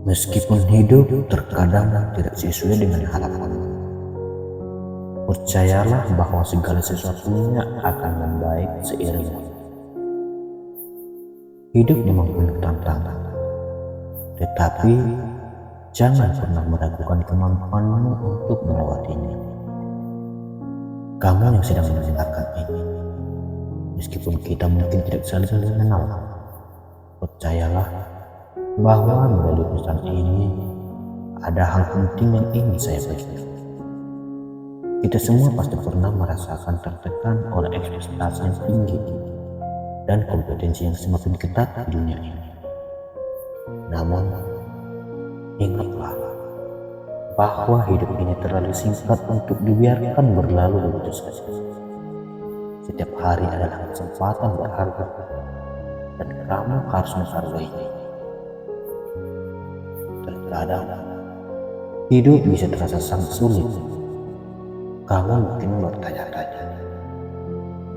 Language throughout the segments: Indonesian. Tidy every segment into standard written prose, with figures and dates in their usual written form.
Meskipun hidup terkadang tidak sesuai dengan harapanmu, percayalah bahwa segala sesuatunya akan membaik seiring waktu. Hidup memang penuh tantangan, tetapi jangan pernah meragukan kemampuanmu untuk melewatinya. Kamu yang sedang mendengarkan ini, meskipun kita mungkin tidak saling mengenal, percayalah bahwa melalui pesan ini ada hal penting yang ingin saya bagikan. Kita semua pasti pernah merasakan tertekan oleh ekspektasi yang tinggi dan kompetensi yang semakin ketat di dunia ini. Namun, ingatlah bahwa hidup ini terlalu singkat untuk dibiarkan berlalu begitu saja. Setiap hari adalah kesempatan berharga dan kamu harus menghargainya. Terkadang, hidup bisa terasa sangat sulit. Kamu mungkin bertanya-tanya,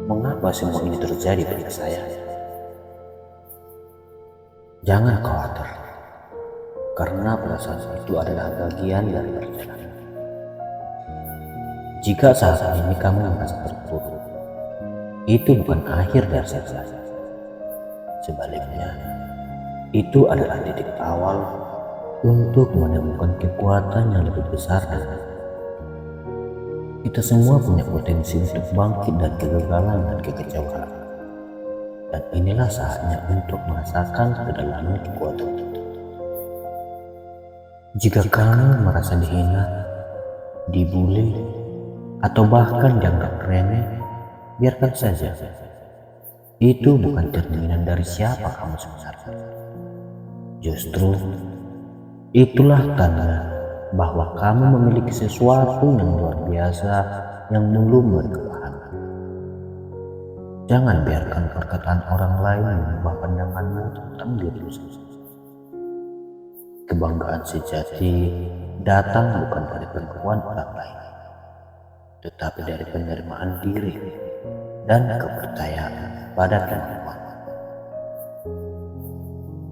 mengapa semua ini terjadi pada saya? Jangan khawatir, karena perasaan itu adalah bagian dari perjalanan. Jika saat ini kamu merasa terpuruk, itu bukan akhir dari segalanya. Sebaliknya, itu adalah titik awal untuk menemukan kekuatan yang lebih besar dan kita semua punya potensi untuk bangkit dari kegagalan dan kekecewaan. Dan inilah saatnya untuk merasakan kedalaman kekuatan itu. Jika kamu merasa dihina, dibully, atau bahkan dianggap remeh, biarkan saja. Itu bukan cerminan dari siapa kamu sebenarnya. Justru, itulah tanda bahwa kamu memiliki sesuatu yang luar biasa yang belum berkembang. Jangan biarkan perkataan orang lain mengubah pandanganmu tentang dirimu sendiri. Kebanggaan sejati datang bukan dari pengakuan orang lain, tetapi dari penerimaan diri dan kepercayaan pada kemampuan.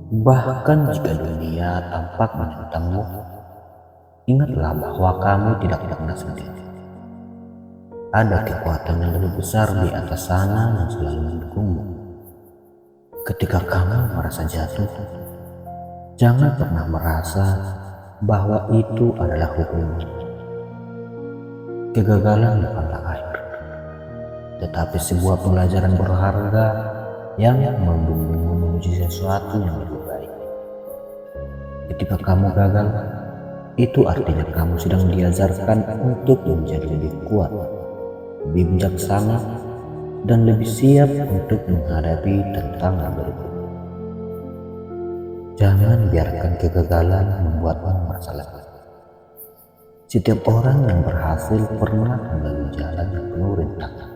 Bahkan jika dunia tampak menentangmu, ingatlah bahwa kamu tidak pernah sendiri. Ada kekuatan yang lebih besar di atas sana yang selalu mendukungmu. Ketika kamu merasa jatuh, jangan pernah merasa bahwa itu adalah hukuman. Kegagalan bukanlah akhir, tetapi sebuah pelajaran berharga yang membimbingmu menuju sesuatu yang lebih baik. Ketika kamu gagal, itu artinya kamu sedang diajarkan untuk menjadi lebih kuat, lebih bijaksana, dan lebih siap untuk menghadapi tantangan berikutnya. Jangan biarkan kegagalan membuatmu merasa lemah. Setiap orang yang berhasil pernah melalui jalan yang penuh rintangan.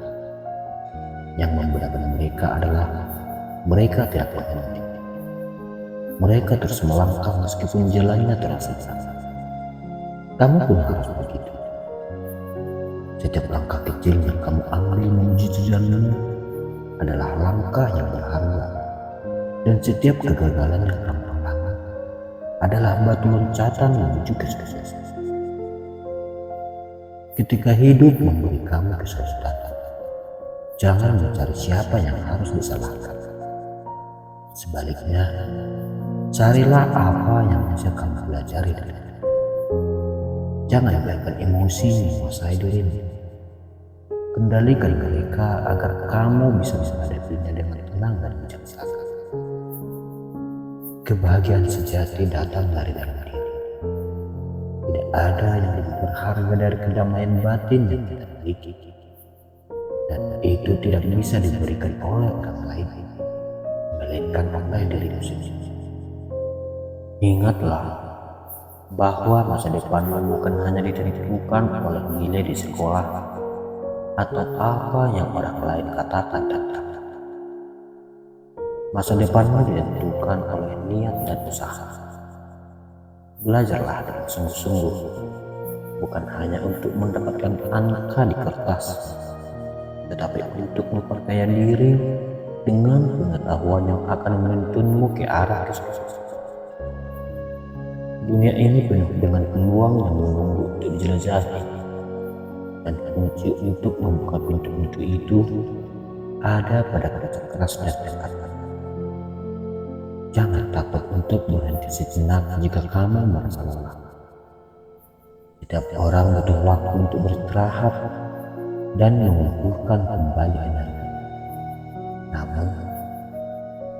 Yang membedakan mereka adalah mereka tidak berhenti. Mereka terus melangkah meskipun jalannya terasa berat. Kamu pun harus begitu. Setiap langkah kecil yang kamu ambil menuju tujuanmu adalah langkah yang berharga. Dan setiap kegagalan yang kamu alami adalah batu loncatan menuju kesuksesan. Ketika hidup memberi kamu kesulitan, jangan mencari siapa yang harus disalahkan. Sebaliknya, carilah apa yang bisa kamu pelajari dari itu. Jangan biarkan emosi menguasai dirimu. Kendalikan mereka agar kamu bisa menghadapinya dengan tenang dan bijaksana. Kebahagiaan sejati datang dari dalam diri. Tidak ada yang lebih berharga dari kedamaian batin yang kita miliki. Dan itu tidak bisa diberikan oleh orang lain, melainkan oleh dirimu sendiri. Ingatlah bahwa masa depanmu bukan hanya ditentukan oleh nilai di sekolah atau apa yang orang lain katakan tentang. Masa depanmu ditentukan oleh niat dan usaha. Belajarlah dengan sungguh-sungguh, bukan hanya untuk mendapatkan angka di kertas, tetapi untuk memperkaya diri dengan pengetahuan yang akan menuntunmu ke arah sukses. Dunia ini penuh dengan peluang yang menunggu untuk dijelajahi, dan kunci untuk membuka pintu-pintu itu ada pada kerja keras dan tekad. Jangan takut untuk berhenti sejenak jika kamu merasa lelah. Setiap orang butuh waktu untuk beristirahat dan mengumpulkan kembali energi. Namun,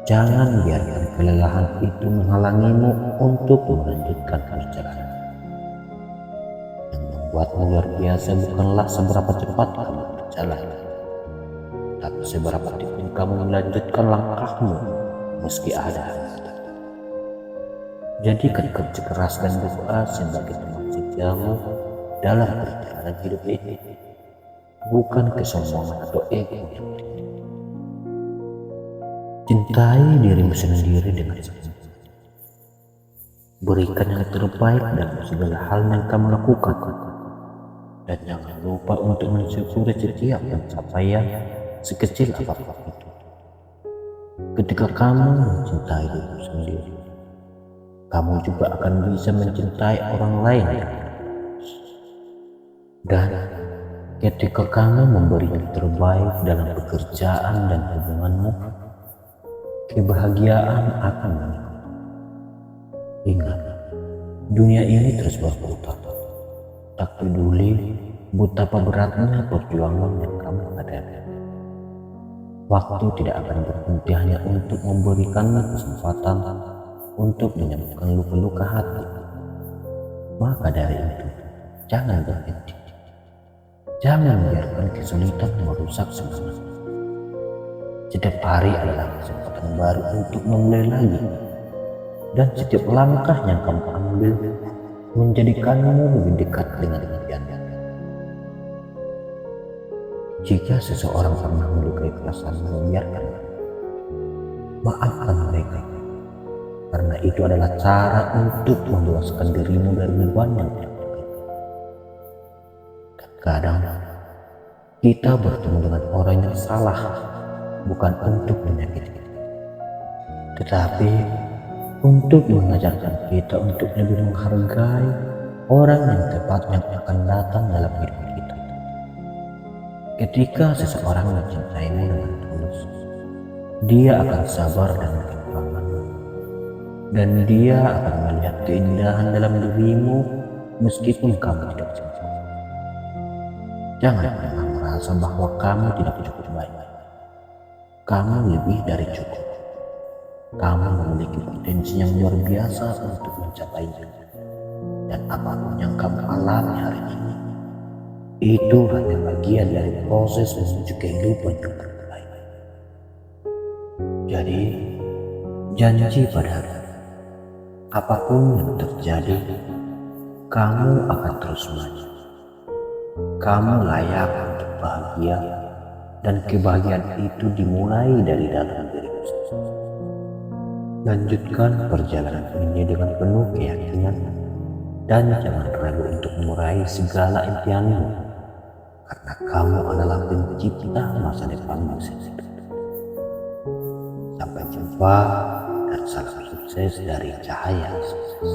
jangan biarkan kelelahan itu menghalangimu untuk melanjutkan perjalanan. Yang membuatmu luar biasa bukanlah seberapa cepat kamu berjalan, tapi seberapa disiplin kamu melanjutkan langkahmu meski ada hambatan. Jadikan kerja keras dan doa sebagai teman setiamu dalam perjalanan hidup ini, bukan kesombongan atau ego yang tinggi. Cintai dirimu sendiri dengan sepenuhnya. Berikan yang terbaik dalam segala hal yang kamu lakukan, dan jangan lupa untuk mensyukuri setiap pencapaian sekecil apapun itu. Ketika kamu mencintai dirimu sendiri, kamu juga akan bisa mencintai orang lain. Dan ketika kamu memberi yang terbaik dalam pekerjaan dan hubunganmu, kebahagiaan akan mengikuti. Ingat, dunia ini terus berputar. Tak peduli betapa beratnya perjuangan yang kamu hadapi. Waktu tidak akan berhenti hanya untuk memberikan kesempatan untuk menyembuhkan luka-luka hati. Maka dari itu, jangan berhenti. Jangan biarkan kesulitan merusak semangat. Setiap hari adalah kesempatan baru untuk memulai lagi, dan setiap langkah yang kamu ambil menjadikanmu lebih dekat dengan impianmu. Jika seseorang pernah melukai perasaanmu, biarkanlah. Maafkan mereka, karena itu adalah cara untuk membebaskan dirimu dari beban yang tidak terkendali. Kadang kita bertemu dengan orang yang salah, bukan untuk menyakiti, tetapi untuk mengajarkan kita untuk lebih menghargai orang yang tepat yang akan datang dalam hidup kita. Ketika seseorang mencintaimu dengan tulus, dia akan sabar dan memperjuangkanmu, dan dia akan melihat keindahan dalam dirimu meskipun kamu tidak sempurna. Jangan pernah merasa bahwa kamu tidak cukup baik. Kamu lebih dari cukup. Kamu memiliki potensi yang luar biasa untuk mencapainya. Dan apapun yang kamu alami hari ini, itu hanya bagian dari proses menuju kehidupan yang terbaik. Jadi, janji padamu, apapun yang terjadi, kamu akan terus maju. Kamu layak untuk bahagia, dan kebahagiaan itu dimulai dari dalam dirimu sendiri. Lanjutkan perjalanan ini dengan penuh keyakinan, dan jangan ragu untuk meraih segala impianmu, karena kamu adalah pencipta masa depanmu sendiri. Sampai jumpa, dan salam sukses dari Cahaya Sukses.